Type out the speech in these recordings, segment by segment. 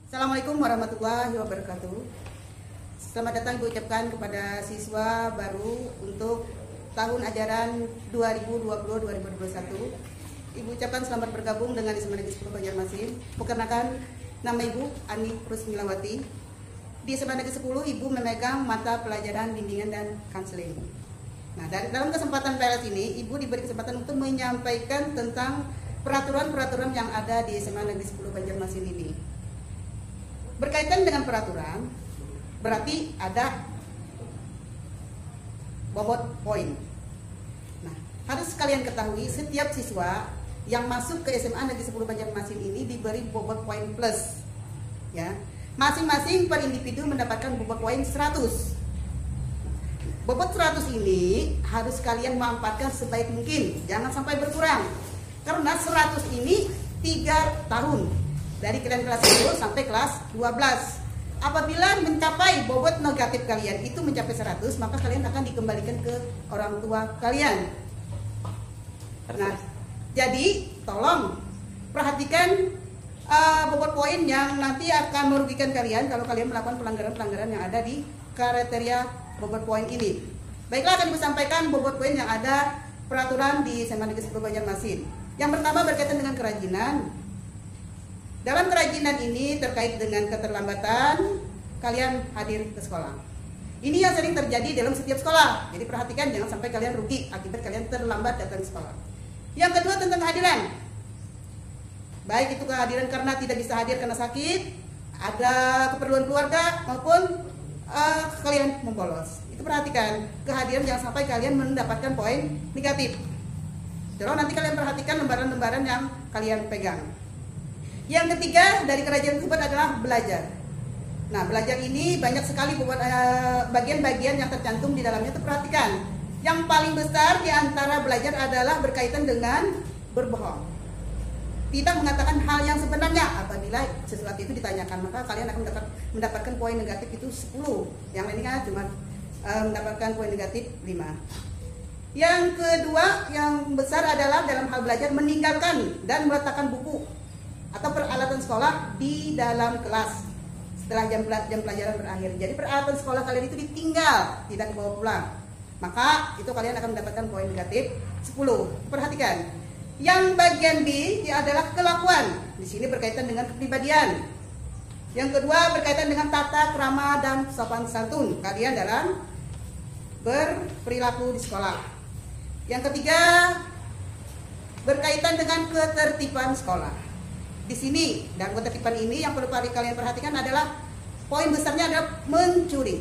Assalamualaikum warahmatullahi wabarakatuh. Selamat datang Ibu ucapkan kepada siswa baru untuk tahun ajaran 2020-2021. Ibu ucapkan selamat bergabung dengan SMA Negeri 10 Banjarmasin. Perkenalkan, nama Ibu Ani Rusmilawati. Di SMA Negeri 10 Ibu memegang mata pelajaran bimbingan dan konseling. Nah, dalam kesempatan PLS ini Ibu diberi kesempatan untuk menyampaikan tentang peraturan-peraturan yang ada di SMA Negeri 10 Banjarmasin ini. Berkaitan dengan peraturan, berarti ada bobot poin. Nah, harus kalian ketahui setiap siswa yang masuk ke SMA Negeri 10 Banjarmasin ini diberi bobot poin plus. Ya, masing-masing per individu mendapatkan bobot poin 100. Bobot 100 ini harus kalian manfaatkan sebaik mungkin, jangan sampai berkurang. Karena 100 ini 3 tahun. Dari kalian kelas 10 sampai kelas 12. Apabila mencapai bobot negatif kalian itu mencapai 100, maka kalian akan dikembalikan ke orang tua kalian. Nah, jadi tolong perhatikan bobot poin yang nanti akan merugikan kalian kalau kalian melakukan pelanggaran-pelanggaran yang ada di kriteria bobot poin ini. Baiklah, akan disampaikan bobot poin yang ada peraturan di SMA Negeri 10 Banjarmasin. Yang pertama berkaitan dengan kerajinan. Dalam kerajinan ini terkait dengan keterlambatan kalian hadir ke sekolah. Ini yang sering terjadi dalam setiap sekolah. Jadi perhatikan jangan sampai kalian rugi akibat kalian terlambat datang ke sekolah. Yang kedua tentang kehadiran. Baik itu kehadiran karena tidak bisa hadir karena sakit, ada keperluan keluarga maupun kalian membolos. Itu perhatikan kehadiran jangan sampai kalian mendapatkan poin negatif. Jadi nanti kalian perhatikan lembaran-lembaran yang kalian pegang. Yang ketiga dari kerajinan tersebut adalah belajar. Nah, belajar ini banyak sekali bagian-bagian yang tercantum di dalamnya. Itu perhatikan. Yang paling besar di antara belajar adalah berkaitan dengan berbohong. Tidak mengatakan hal yang sebenarnya. Apabila sesuatu itu ditanyakan, maka kalian akan mendapatkan poin negatif itu 10. Yang lainnya cuma mendapatkan poin negatif 5. Yang kedua yang besar adalah dalam hal belajar meninggalkan dan meletakkan buku atau peralatan sekolah di dalam kelas setelah jam pelajaran berakhir. Jadi peralatan sekolah kalian itu ditinggal, tidak dibawa pulang. Maka itu kalian akan mendapatkan poin negatif 10. Perhatikan. Yang bagian B adalah kelakuan. Di sini berkaitan dengan kepribadian. Yang kedua berkaitan dengan tata krama dan sopan santun kalian dalam berperilaku di sekolah. Yang ketiga berkaitan dengan ketertiban sekolah. Di sini dan ketertiban ini yang perlu kalian perhatikan adalah poin besarnya adalah mencuri.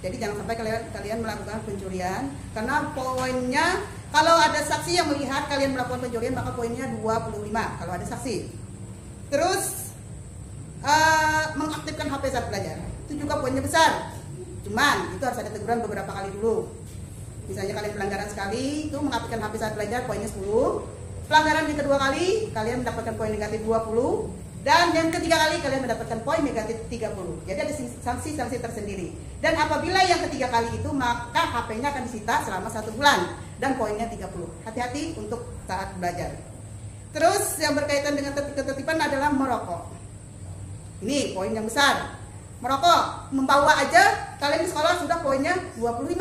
Jadi jangan sampai kalian melakukan pencurian karena poinnya kalau ada saksi yang melihat kalian melakukan pencurian maka poinnya 25 kalau ada saksi. Terus mengaktifkan HP saat belajar itu juga poinnya besar. Cuman itu harus ada teguran beberapa kali dulu. Misalnya kalian pelanggaran sekali itu mengaktifkan HP saat belajar poinnya 10. Pelanggaran yang kedua kali kalian mendapatkan poin negatif 20 dan yang ketiga kali kalian mendapatkan poin negatif 30. Jadi ada sanksi-sanksi tersendiri. Dan apabila yang ketiga kali itu maka HP-nya akan disita selama 1 bulan dan poinnya 30. Hati-hati untuk saat belajar. Terus yang berkaitan dengan ketertiban adalah merokok. Ini poin yang besar. Merokok, membawa aja kalian di sekolah sudah poinnya 25.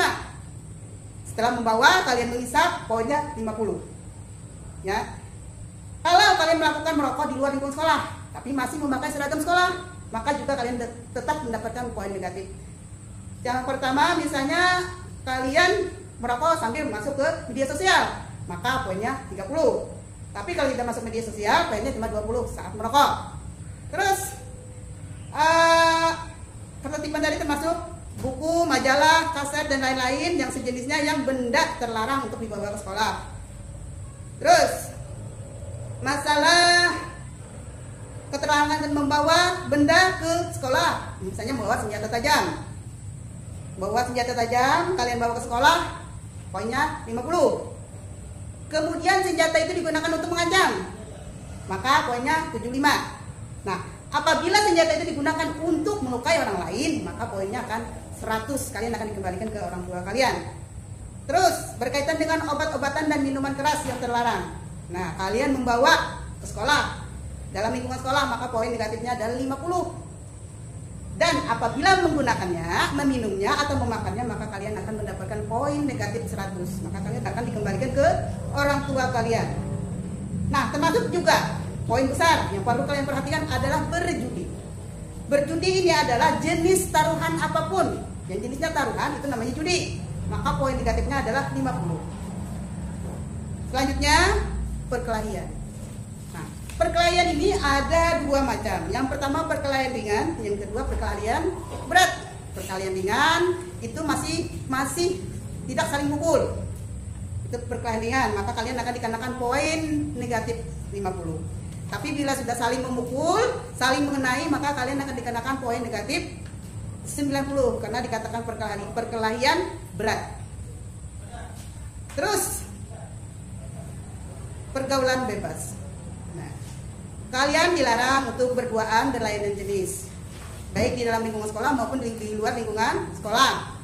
Setelah membawa kalian menghisap poinnya 50. Ya, kalau kalian melakukan merokok di luar lingkungan sekolah, tapi masih memakai seragam sekolah, maka juga kalian tetap mendapatkan poin negatif. Yang pertama, misalnya kalian merokok sambil masuk ke media sosial, maka poinnya 30. Tapi kalau tidak masuk media sosial, poinnya cuma 20 saat merokok. Terus, ketertiban tadi termasuk buku, majalah, kaset, dan lain-lain yang sejenisnya yang benda terlarang untuk dibawa ke sekolah. Terus masalah keterangan dan membawa benda ke sekolah, misalnya membawa senjata tajam. Bawa senjata tajam kalian bawa ke sekolah, poinnya 50. Kemudian senjata itu digunakan untuk mengancam, maka poinnya 75. Nah, apabila senjata itu digunakan untuk melukai orang lain, maka poinnya akan 100. Kalian akan dikembalikan ke orang tua kalian. Terus berkaitan dengan obat-obatan dan minuman keras yang terlarang. Nah, kalian membawa ke sekolah dalam lingkungan sekolah, maka poin negatifnya adalah 50. Dan apabila menggunakannya, meminumnya atau memakannya, maka kalian akan mendapatkan poin negatif 100. Maka kalian akan dikembalikan ke orang tua kalian. Nah, termasuk juga poin besar yang perlu kalian perhatikan adalah berjudi. Berjudi ini adalah jenis taruhan apapun. Yang jenisnya taruhan itu namanya judi. Maka poin negatifnya adalah 50. Selanjutnya, perkelahian. Nah, perkelahian ini ada dua macam. Yang pertama perkelahian ringan, yang kedua perkelahian berat. Perkelahian ringan itu masih tidak saling mukul. Itu perkelahian ringan, maka kalian akan dikenakan poin negatif 50. Tapi bila sudah saling memukul, saling mengenai, maka kalian akan dikenakan poin negatif 90 karena dikatakan perkelahian berat. Terus pergaulan bebas. Nah, kalian dilarang untuk berduaan berlainan jenis, baik di dalam lingkungan sekolah maupun di luar lingkungan sekolah.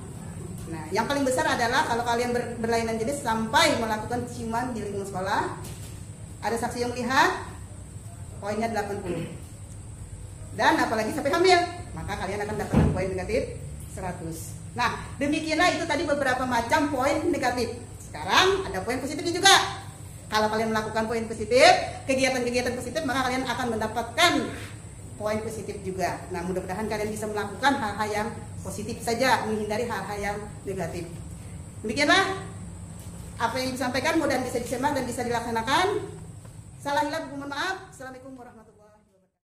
Nah, yang paling besar adalah kalau kalian berlainan jenis sampai melakukan ciuman di lingkungan sekolah, ada saksi yang melihat, poinnya 80. Dan apalagi sampai hamil, maka kalian akan dapatkan poin negatif 100. Nah, demikianlah itu tadi beberapa macam poin negatif. Sekarang ada poin positifnya juga. Kalau kalian melakukan poin positif, kegiatan-kegiatan positif, maka kalian akan mendapatkan poin positif juga. Nah, mudah-mudahan kalian bisa melakukan hal-hal yang positif saja, menghindari hal-hal yang negatif. Demikianlah apa yang disampaikan, mudah-mudahan bisa disimak dan bisa dilaksanakan. Salah hilaf, mohon maaf. Assalamualaikum warahmatullahi wabarakatuh.